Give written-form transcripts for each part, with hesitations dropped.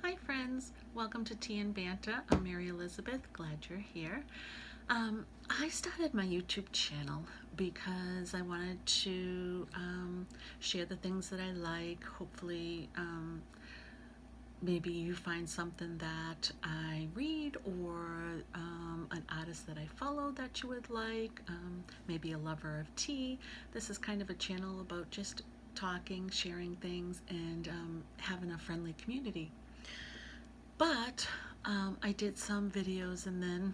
Hi friends, welcome to Tea and Banter. I'm Mary Elizabeth, glad you're here. I started my YouTube channel because I wanted to share the things that I like. Hopefully, maybe you find something that I read or an artist that I follow that you would like, maybe a lover of tea. This is kind of a channel about just talking, sharing things, and having a friendly community. But I did some videos and then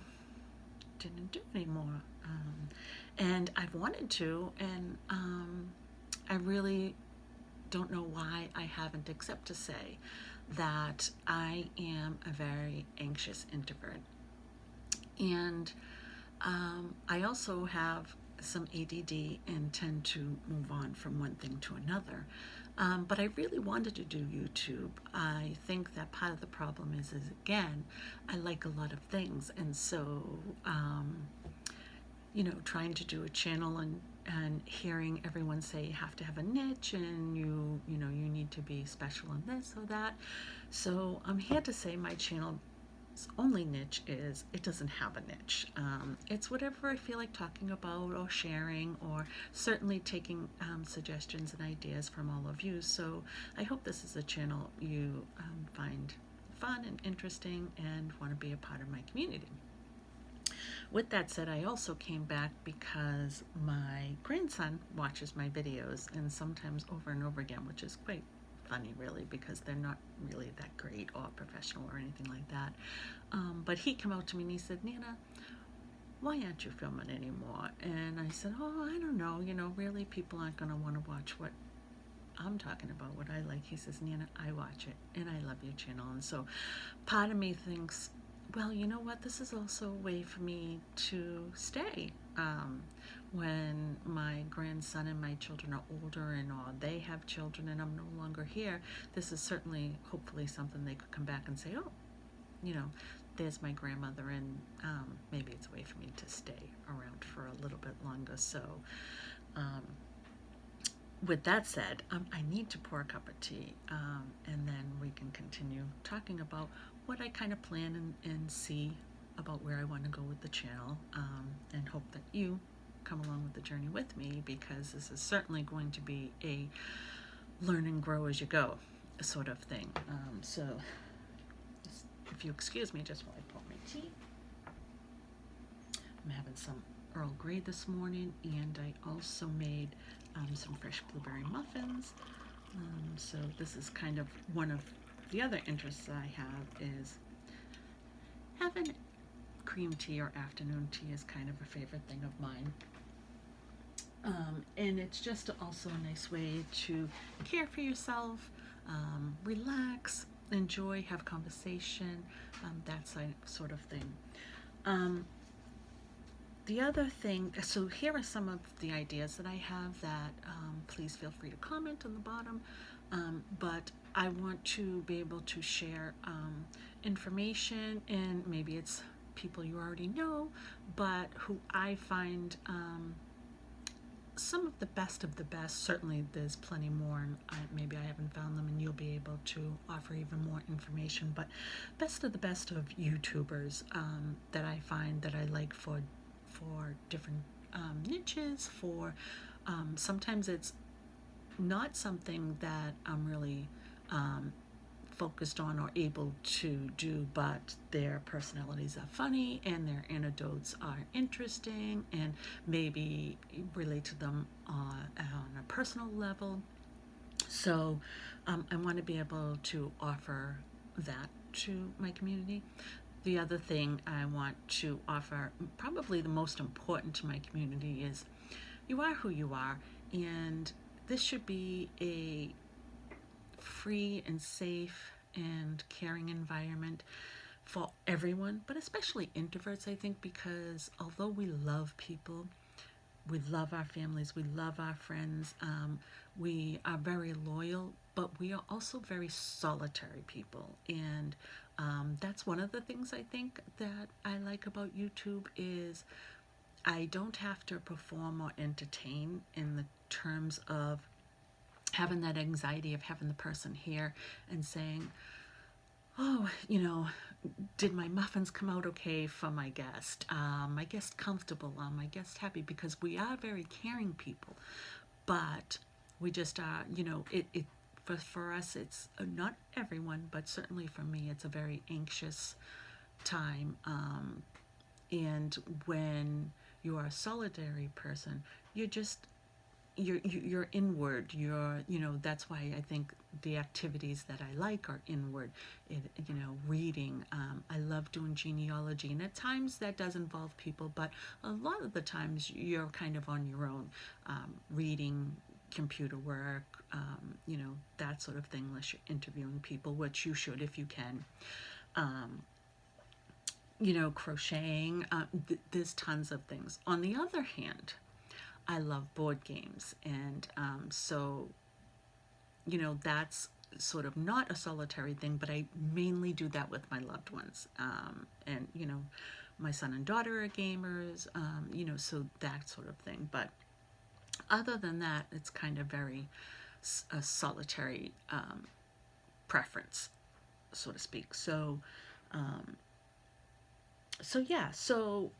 didn't do anymore. And I've wanted to, and I really don't know why I haven't, except to say that I am a very anxious introvert. And I also have some ADD and tend to move on from one thing to another. But I really wanted to do YouTube. I think that part of the problem is again, I like a lot of things. And so, trying to do a channel and hearing everyone say you have to have a niche and you need to be special in this or that. So I'm here to say my channel only niche is it doesn't have a niche. It's whatever I feel like talking about or sharing, or certainly taking suggestions and ideas from all of you. So I hope this is a channel you find fun and interesting and want to be a part of my community. With that said, I also came back because my grandson watches my videos, and sometimes over and over again, which is quite funny really, because they're not really that great or professional or anything like that. But he came out to me and he said, Nana, why aren't you filming anymore? And I said, oh, I don't know, really people aren't going to want to watch what I'm talking about, what I like. He says, Nana, I watch it and I love your channel. And so part of me thinks, well, you know what, this is also a way for me to stay. When my grandson and my children are older and or they have children and I'm no longer here, this is certainly, hopefully, something they could come back and say, oh, there's my grandmother, and maybe it's a way for me to stay around for a little bit longer. So with that said, I need to pour a cup of tea, and then we can continue talking about what I kind of plan and see about where I want to go with the channel, and hope that you come along with the journey with me, because this is certainly going to be a learn and grow as you go sort of thing. So if you excuse me just while I pour my tea. I'm having some Earl Grey this morning, and I also made some fresh blueberry muffins. So this is kind of one of the other interests I have, is having cream tea or afternoon tea is kind of a favorite thing of mine. And it's just also a nice way to care for yourself, relax, enjoy, have conversation, that sort of thing. The other thing, so here are some of the ideas that I have that please feel free to comment on the bottom, but I want to be able to share information, and maybe it's people you already know, but who I find some of the best. Certainly there's plenty more, and maybe I haven't found them, and you'll be able to offer even more information, but best of the best of YouTubers that I find that I like for different niches. For sometimes it's not something that I'm really focused on or able to do, but their personalities are funny and their anecdotes are interesting and maybe relate to them on a personal level. So I want to be able to offer that to my community. The other thing I want to offer, probably the most important to my community, is you are who you are, and this should be a free and safe and caring environment for everyone, but especially introverts, I think, because although we love people, we love our families, we love our friends, we are very loyal, but we are also very solitary people. And that's one of the things I think that I like about YouTube, is I don't have to perform or entertain in the terms of having that anxiety of having the person here and saying, oh, did my muffins come out okay for my guest? My guest comfortable? My guest happy? Because we are very caring people, but we just are, it for us, it's not everyone, but certainly for me, it's a very anxious time. And when you are a solitary person, you're just you're inward. That's why I think the activities that I like are inward. Reading. I love doing genealogy, and at times that does involve people, but a lot of the times you're kind of on your own, reading, computer work, that sort of thing, unless you're interviewing people, which you should if you can. Um, Crocheting. There's tons of things. On the other hand, I love board games, and that's sort of not a solitary thing, but I mainly do that with my loved ones. And my son and daughter are gamers, so that sort of thing. But other than that, it's kind of very a solitary preference, so to speak. Um, so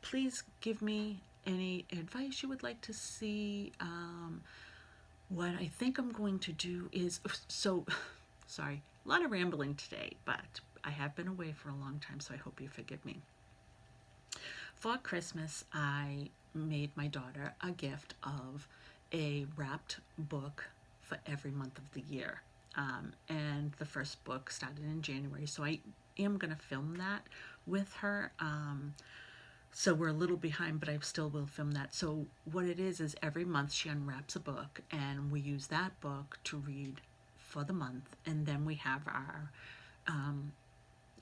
please give me any advice you would like to see. What I think I'm going to do is sorry, a lot of rambling today, but I have been away for a long time, so I hope you forgive me. For Christmas, I made my daughter a gift of a wrapped book for every month of the year. And the first book started in January, so I am going to film that with her. So we're a little behind, but I still will film that. So what it is every month she unwraps a book, and we use that book to read for the month. And then we have our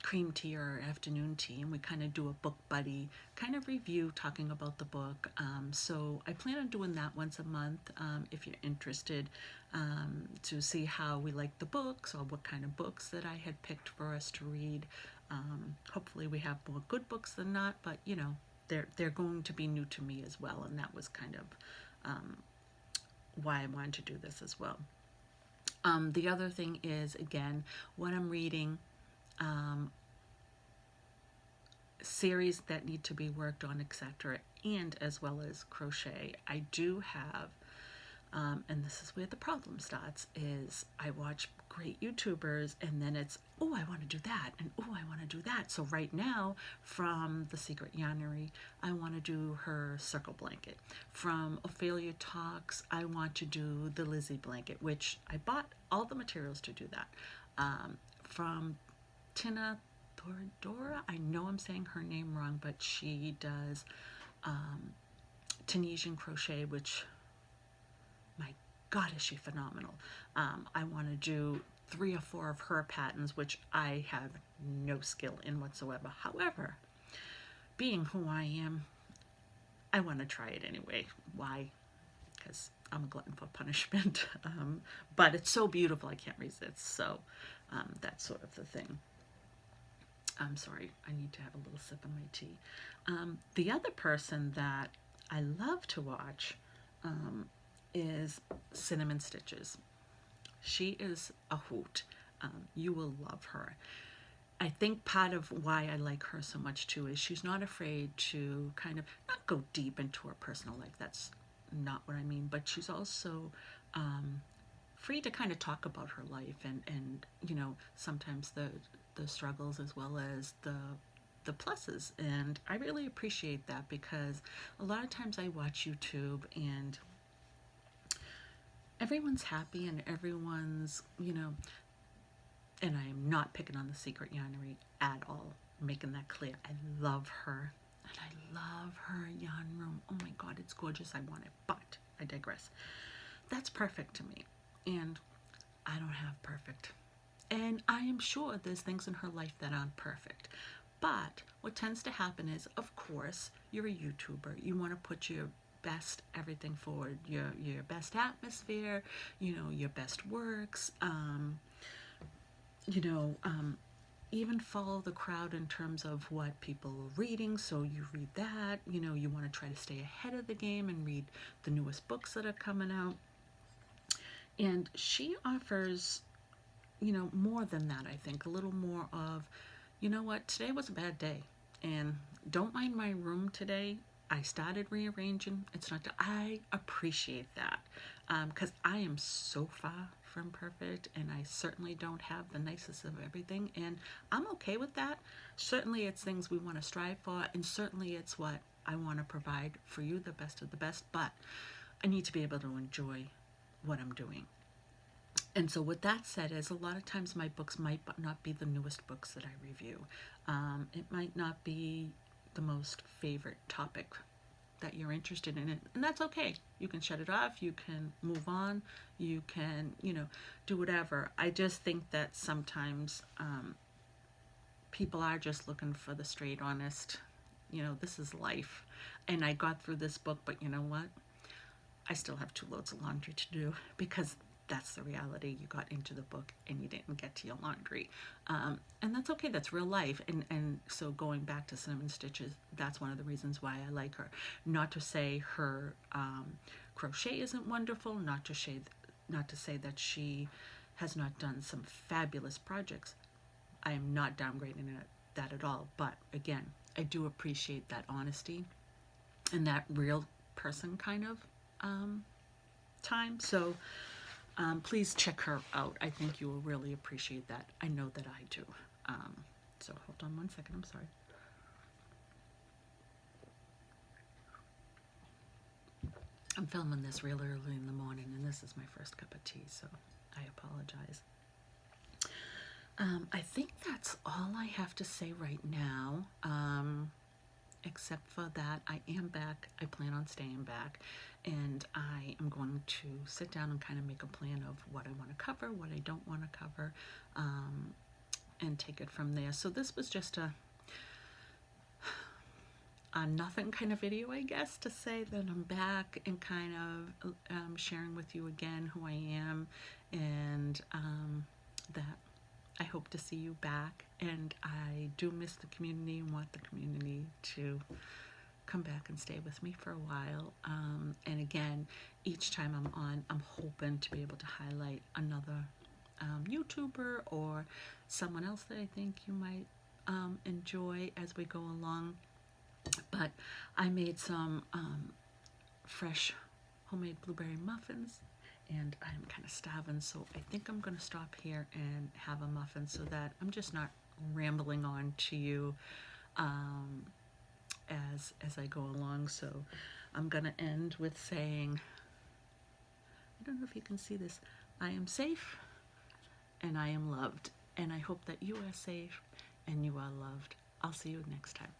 cream tea or afternoon tea, and we kind of do a book buddy kind of review talking about the book. So I plan on doing that once a month, if you're interested, to see how we like the books or what kind of books that I had picked for us to read. Hopefully we have more good books than not, but they're going to be new to me as well, and that was kind of why I wanted to do this as well. The other thing is, again, what I'm reading, series that need to be worked on, etc., and as well as crochet. I do have, and this is where the problem starts, is I watch great YouTubers, and then it's, oh, I want to do that, and oh, I want to do that. So right now, from The Secret Yarnery, I want to do her circle blanket. From Ophelia Talks, I want to do the Lizzie blanket, which I bought all the materials to do that. From Tina Dora, I know I'm saying her name wrong, but she does Tunisian crochet, which, my God, is she phenomenal. I want to do 3 or 4 of her patterns, which I have no skill in whatsoever. However, being who I am, I want to try it anyway. Why? Because I'm a glutton for punishment. But it's so beautiful, I can't resist. So that's sort of the thing. I'm sorry, I need to have a little sip of my tea. The other person that I love to watch is Cinnamon Stitches. She is a hoot. You will love her. I think part of why I like her so much too is she's not afraid to kind of not go deep into her personal life. That's not what I mean, but she's also free to kind of talk about her life, and sometimes the struggles as well as the pluses. And I really appreciate that, because a lot of times I watch YouTube and everyone's happy and everyone's, and I am not picking on The Secret Yarnery at all, making that clear. I love her, and I love her yarn room. Oh my God, it's gorgeous. I want it, but I digress. That's perfect to me, and I don't have perfect. And I am sure there's things in her life that aren't perfect. But what tends to happen is, of course, you're a YouTuber. You want to put your best everything forward, your best atmosphere, your best works, even follow the crowd in terms of what people are reading. So you read that, you want to try to stay ahead of the game and read the newest books that are coming out. And she offers more than that, I think. A little more of, you know what, today was a bad day. And don't mind my room today. I started rearranging. It's not that I appreciate that because I am so far from perfect and I certainly don't have the nicest of everything. And I'm okay with that. Certainly, it's things we want to strive for, and certainly, it's what I want to provide for you, the best of the best. But I need to be able to enjoy what I'm doing. And so, with that said, is a lot of times my books might not be the newest books that I review. It might not be the most favorite topic that you're interested in it, and that's okay. You can shut it off, you can move on, you can, do whatever. I just think that sometimes people are just looking for the straight, honest, this is life. And I got through this book, but you know what? I still have 2 loads of laundry to do because that's the reality. You got into the book and you didn't get to your laundry. And that's okay. That's real life. And so going back to Cinnamon Stitches, that's one of the reasons why I like her. Not to say her crochet isn't wonderful, not to say that she has not done some fabulous projects. I am not downgrading that at all. But again, I do appreciate that honesty and that real person kind of time. So please check her out. I think you will really appreciate that. I know that I do. So hold on one second. I'm sorry. I'm filming this real early in the morning, and this is my first cup of tea, so I apologize. I think that's all I have to say right now. Except for that, I am back. I plan on staying back, and I am going to sit down and kind of make a plan of what I want to cover, what I don't want to cover, and take it from there. So this was just a nothing kind of video, I guess, to say that I'm back and kind of sharing with you again who I am, and that I hope to see you back, and I do miss the community and want the community to come back and stay with me for a while. And again, each time I'm on, I'm hoping to be able to highlight another YouTuber or someone else that I think you might enjoy as we go along. But I made some fresh homemade blueberry muffins, and I'm kind of starving, so I think I'm going to stop here and have a muffin so that I'm just not rambling on to you as I go along. So I'm going to end with saying, I don't know if you can see this, I am safe and I am loved, and I hope that you are safe and you are loved. I'll see you next time.